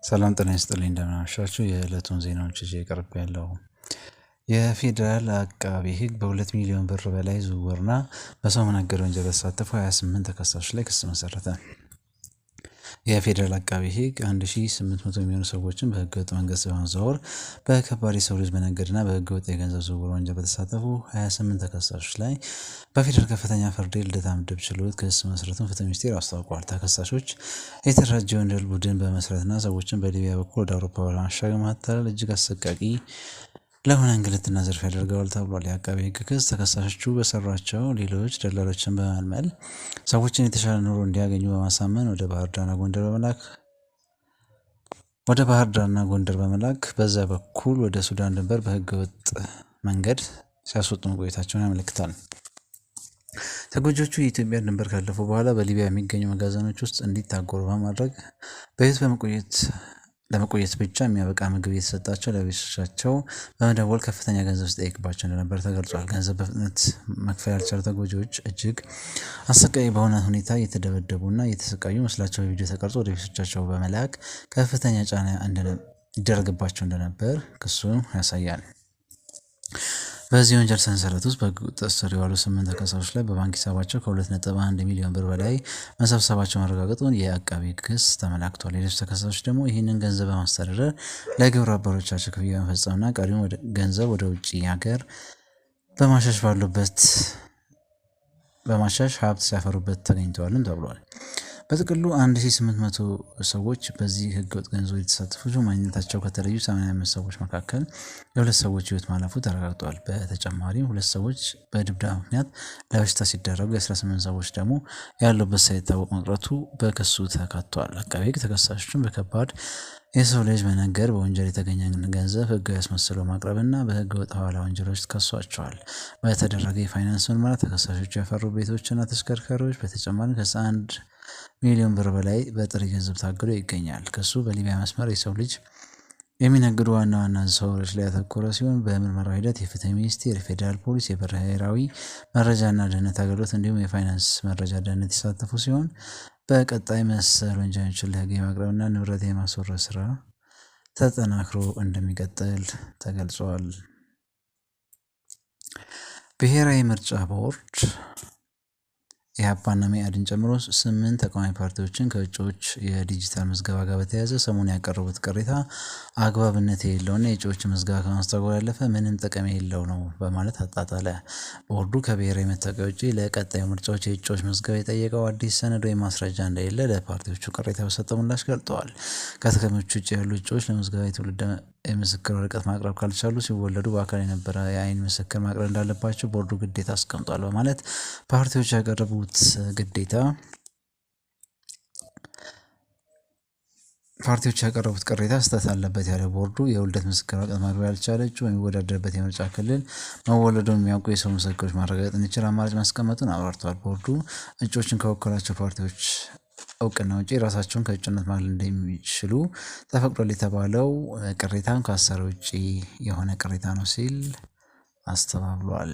ሰላም ጤና ይስጥልኝ እንደምን አመሻችሁ። የዕለቱን ዜናዎች ይዤ ቀርቤያለሁ። የፌዴራል አቃቤ ሕግ በ2 ሚሊዮን ብር በላይ ዝውውርና በሰው መነገድ ወንጀል በተሳተፉ 28 ተከሳሾች ላይ ክስ መሰረተ። የፌዴራል አቃቤ ሕግ 1800 የሚሆኑ ሰዎችን በህገወጥ መንገድ በማዘዋወር በከባድ የሰው ልጅ መነገድና በህገወጥ የገንዘብ ዝውውር ወንጀል በተሳተፉ 28 ተከሳሾች ላይ በፌዴራል ከፍተኛ ፍርድ ቤት ልደታ ምድብ ችሎት ክስ መመስረቱን ፍትህ ሚኒስቴር አስታውቋል። ተከሳሾች የተደራጀ የወንጀል ቡድን በመስረትና ሰዎችን በሊቢያ በኩል ወደ አውሮፓ በማሻገር ማታለል እጅግ አሰቃቂ ለሆነ እንግልትና ዝርፊያ ያደርገዋል ተብሏል። የአቃቤ ሕግ ክስ ተከሳሾቹ በሰሯቸው ሌሎች ደላሎችን በማልመል ሰዎችን የተሻለ ኑሮ እንዲያገኙ በማሳመን ወደ ባህር ዳርና ጎንደር በመላክ በዛ በኩል ወደ ሱዳን ድንበር በህገወጥ መንገድ ሲያስወጡ መቆየታቸውን ያመለክታል። ተጎጂዎቹ የኢትዮጵያ ድንበር ካለፉ በኋላ በሊቢያ የሚገኙ መጋዘኖች ውስጥ እንዲታጎሩ በማድረግ በህይወት ለመቆየት ብቻ የሚያበቃ ምግብ የተሰጣቸው ለቤተሰቦቻቸው በመደወል ከፍተኛ ገንዘብ ሲጠይቅባቸው እንደነበር ተገልጿል። ገንዘብ በፍጥነት መክፈል ያልቻሉ ተጎጂዎች እጅግ አሰቃቂ በሆነ ሁኔታ እየተደበደቡና እየተሰቃዩ ምስላቸው በቪዲዮ ተቀርጾ ወደ ቤተሰቦቻቸው በመላክ ከፍተኛ ጫና ይደረግባቸው እንደነበር ክሱ ያሳያል። በዚህ ወንጀል ሰንሰለት ውስጥ በቁጥጥር ስር የዋሉ 8 ተከሳሾች ላይ በባንክ ሂሳባቸው ከ2.1 ሚሊዮን ብር በላይ መሰብሰባቸው መረጋገጡን የአቃቤ ሕግ ክስ ተመላክቷል። ሌሎች ተከሳሾች ደግሞ ይህንን ገንዘብ በማስተዳደር ለግብረ አበሮቻቸው ክፍያ በመፈጸምና ቀሪውን ገንዘብ ወደ ውጭ ሀገር በማሸሽ ሀብት ሲያፈሩበት ተገኝተዋልም ተብሏል። በጥቅሉ 1800 ሰዎች በዚህ ህገወጥ ገንዘብ የተሳተፉ ማንነታቸው ከተለዩ 85 ሰዎች መካከል የሁለት ሰዎች ህይወት ማለፉ ተረጋግጧል። በተጨማሪም 2 ሰዎች በድብደባ ምክንያት ለበሽታ ሲዳረጉ 18 ሰዎች ደግሞ ያሉበት ሳይታወቅ መቅረቱ በክሱ ተካቷል። አቃቤ ሕግ ተከሳሾቹን በከባድ የሰው ልጅ መነገድ በወንጀል የተገኘ ገንዘብ ህጋዊ አስመስሎ ማቅረብና በህገወጥ ሐዋላ ወንጀሎች ከሷቸዋል። በተደረገ የፋይናንስ ምርመራ ተከሳሾቹ ያፈሩ ቤቶችና ተሽከርካሪዎች በተጨማሪም ከ1 ሚሊዮን ብር በላይ በጥሬ ገንዘብ ታግዶ ይገኛል። ክሱ በሊቢያ መስመር የሰው ልጅ የሚነግዱ ዋና ሰዎች ላይ ያተኮረ ሲሆን በምርመራው ሂደት የፍትህ ሚኒስቴር፣ የፌዴራል ፖሊስ፣ የብሔራዊ መረጃና ደህንነት አገልግሎት እንዲሁም የፋይናንስ መረጃ ደህንነት የተሳተፉ ሲሆን በቀጣይ መሰል ወንጀሎችን ለህግ የማቅረብና ንብረት የማስወረድ ስራ ተጠናክሮ እንደሚቀጥል ተገልጿል። ብሔራዊ ምርጫ ቦርድ ኢህአፓና መኢአድን ጨምሮ 8 ተቃዋሚ ፓርቲዎችን ከእጩዎች የዲጂታል ምዝገባ ጋር በተያያዘ ሰሞኑን ያቀረቡት ቅሬታ አግባብነት የሌለውና የእጩዎች ምዝገባ ከማስተጓጎል ያለፈ ምንም ጥቅም የሌለው ነው በማለት አጣጣለ። ቦርዱ ከብሔራዊ መታወቂያ ውጪ ለቀጣዩ ምርጫዎች የእጩዎች ምዝገባ የጠየቀው አዲስ ሰነድ ወይም ማስረጃ እንደሌለ ለፓርቲዎቹ ቅሬታ በሰጠው ምላሽ ገልጠዋል። ከተከሚዎቹ ውጭ ያሉ እጩዎች ለምዝገባ የትውልድ የምስክር ወረቀት ማቅረብ ካልቻሉ ሲወለዱ በአካል የነበረ የአይን ምስክር ማቅረብ እንዳለባቸው ቦርዱ ግዴታ አስቀምጧል በማለት ፓርቲዎች ያቀረቡት ቅሬታ ስህተት አለበት ያለ ቦርዱ የውልደት ምስክር ወረቀት ማቅረብ ያልቻለ እጩ የሚወዳደርበት የምርጫ ክልል መወለዱን የሚያውቁ የሰው ምስክሮች ማረጋገጥ እንዲችል አማራጭ ማስቀመጡን አብራርተዋል። ቦርዱ እጩዎችን ከወከሏቸው ፓርቲዎች እውቅና ውጪ ራሳቸውን ከእጩነት ማግለል እንደሚችሉ ተፈቅዷል የተባለው ቅሬታም ከአሰራር ውጪ የሆነ ቅሬታ ነው ሲል አስተባብሏል።